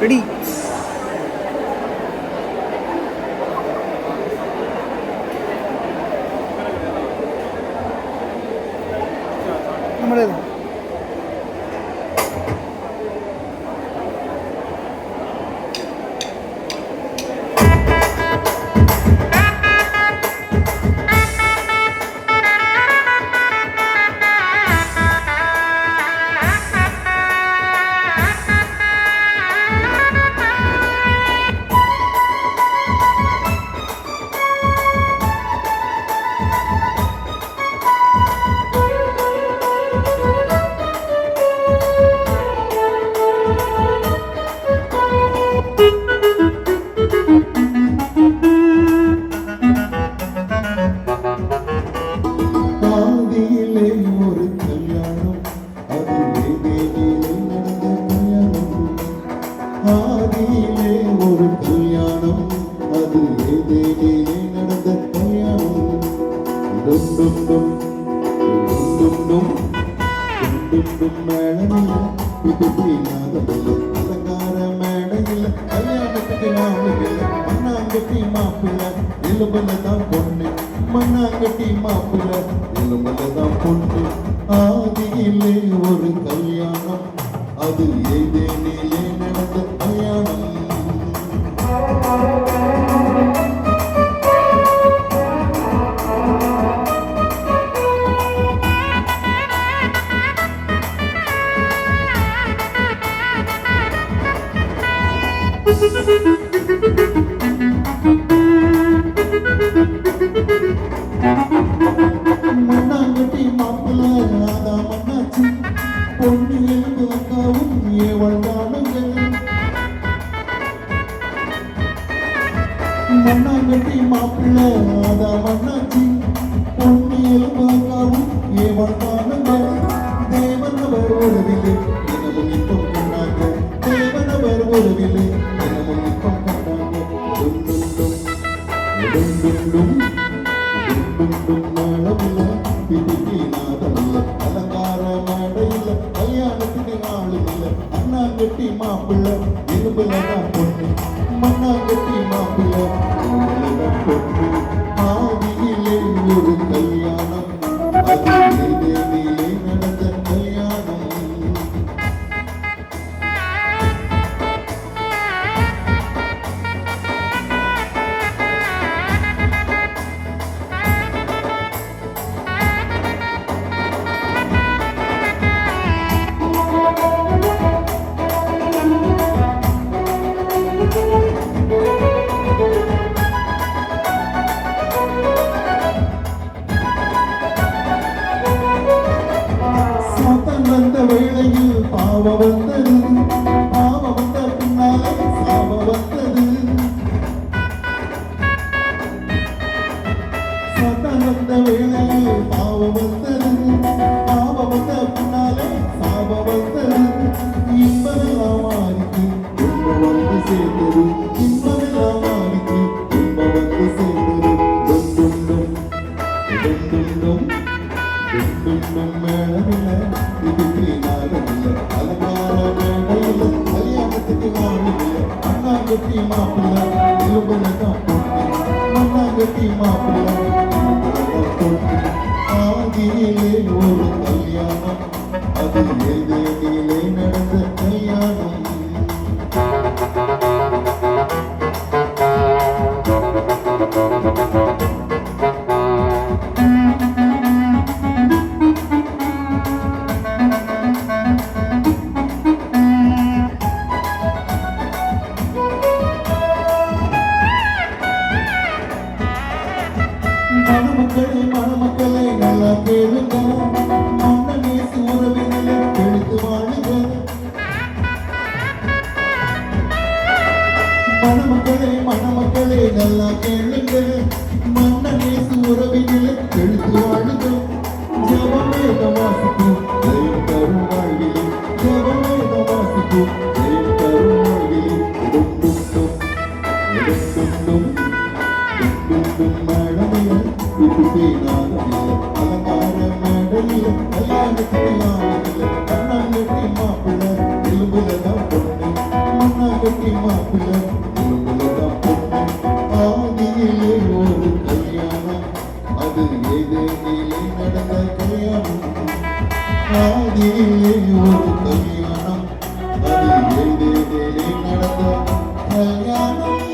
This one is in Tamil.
ரெடி. நம்மளே தான். ஆதியிலே ஒரு கல்யாணம், அது ஏதேனிலே நடந்த கல்யாணம். டும் டும் டும் டும் டும் டும் டும் மேளமில்ல, புதுப்பி நாதமில்ல, அலங்கார மேடையில் கல்யாணத்துக்கு நாளுமில்ல. மண்ணாங்கட்டி மாப்பிள்ள எலும்புல தான் பொண்ணு, மண்ணாங்கட்டி மாப்பிள்ள எலும்புல தான் பொண்ணு. ஆதியிலே ஒரு கல்யாணம், அது ஏதேனிலே நடந்த கல்யாணம். மண்ணாங்கட்டி மாப்பிள்ள ராதா மண்ணாச்சி, பொண்ணு எலும்பு அக்காவும் ஏவழ்ந்தானுங்க. மண்ணாங்கட்டி மாப்பிள்ள ராதா மண்ணாச்சி, பொண்ணு எலும்பு அக்காவும் ஏவழ்ந்தானுங்க. தேவனவர் உறவிலே தினமும் இன்பம் கொண்டாங்க, தேவனவர் உறவிலே தினமும் இன்பம் கொண்டாங்க. டும் டும் டும் டும் டும் டும் டும் டும் மேளமில்ல, பிடிப்பி நாதமில்ல, அலங்கார மேடையில் கல்யாணத்துக்கு நாளுமில்ல. அண்ணாங்கட்டி மாப்பிள்ள எலும்புல தான் பொண்ணு, மண்ணாங்கட்டி மாப்பிள்ள எலும்புல தான் பொண்ணு. ஆதியிலே ஒரு கல்யாணம், அது ஏதேனிலே நடந்த கல்யாணம். சாத்தான் வந்த வேளையில் பாவம் வந்தது, பாவம் வந்த பின்னாலே சாபம் வந்தது. சாத்தான் வந்த வேளையில் பாவம் வந்தது, பாவம் வந்த பின்னாலே சாபம் வந்தது. இன்பமெல்லாம் மாறிக்கு துன்பம் வந்து சேர்ந்தது, இன்பமெல்லாம் மாறிக்கு துன்பம் வந்து சேர்ந்தது. டும் டும் டும் டும் டும் டும் டும் டும் மேளமில்ல, பிடிப்பி நாதமில்ல, அலங்கார மேடையில் கல்யாணத்துக்கு நாளுமில்ல. மண்ணாங்கட்டி மாப்பிள்ள எலும்புல தான் பொண்ணு, மண்ணாங்கட்டி மாப்பிள்ள எலும்புல தான் பொண்ணு. ஆதியிலே ஒரு கல்யாணம், அது ஏதேனிலே நடந்த கல்யாணம். மணமக்களே மணமக்களே நல்லா கேளுங்க, மன்னனே சூரவினிலே எழுத்து வாழுங்க. மணமக்களே மணமக்களே நல்லா கேளுங்க, மன்னனே சூரவினிலே எழுத்து வாழுங்க. ஜபமேக வாசிக்கும் ஜெயம் தரும் வாழ்விலே, ஜபமேக வாசிக்கும் ஜெயம் தரும் வாழ்விலே. டும் டும் டும் டும் டும் டும் டும் மேளமில்ல, பிடிப்பி நாதமில்ல, அலங்கார மேடையில் கல்யாணத்துக்கு நாளுமில்ல. மண்ணாங்கட்டி மாப்பிள்ள எலும்புல தான் பொண்ணு, மண்ணாங்கட்டி கட்டி மாப்பிள்ளை இவங்களதான் பொண்ணு ஆதியிலே ஒரு கல்யாணம் அது ஏதேனிலே நடந்த கல்யாணம் ஆதியிலே ஒரு கல்யாணம் அது ஏதேனிலே நடந்த கல்யாணம்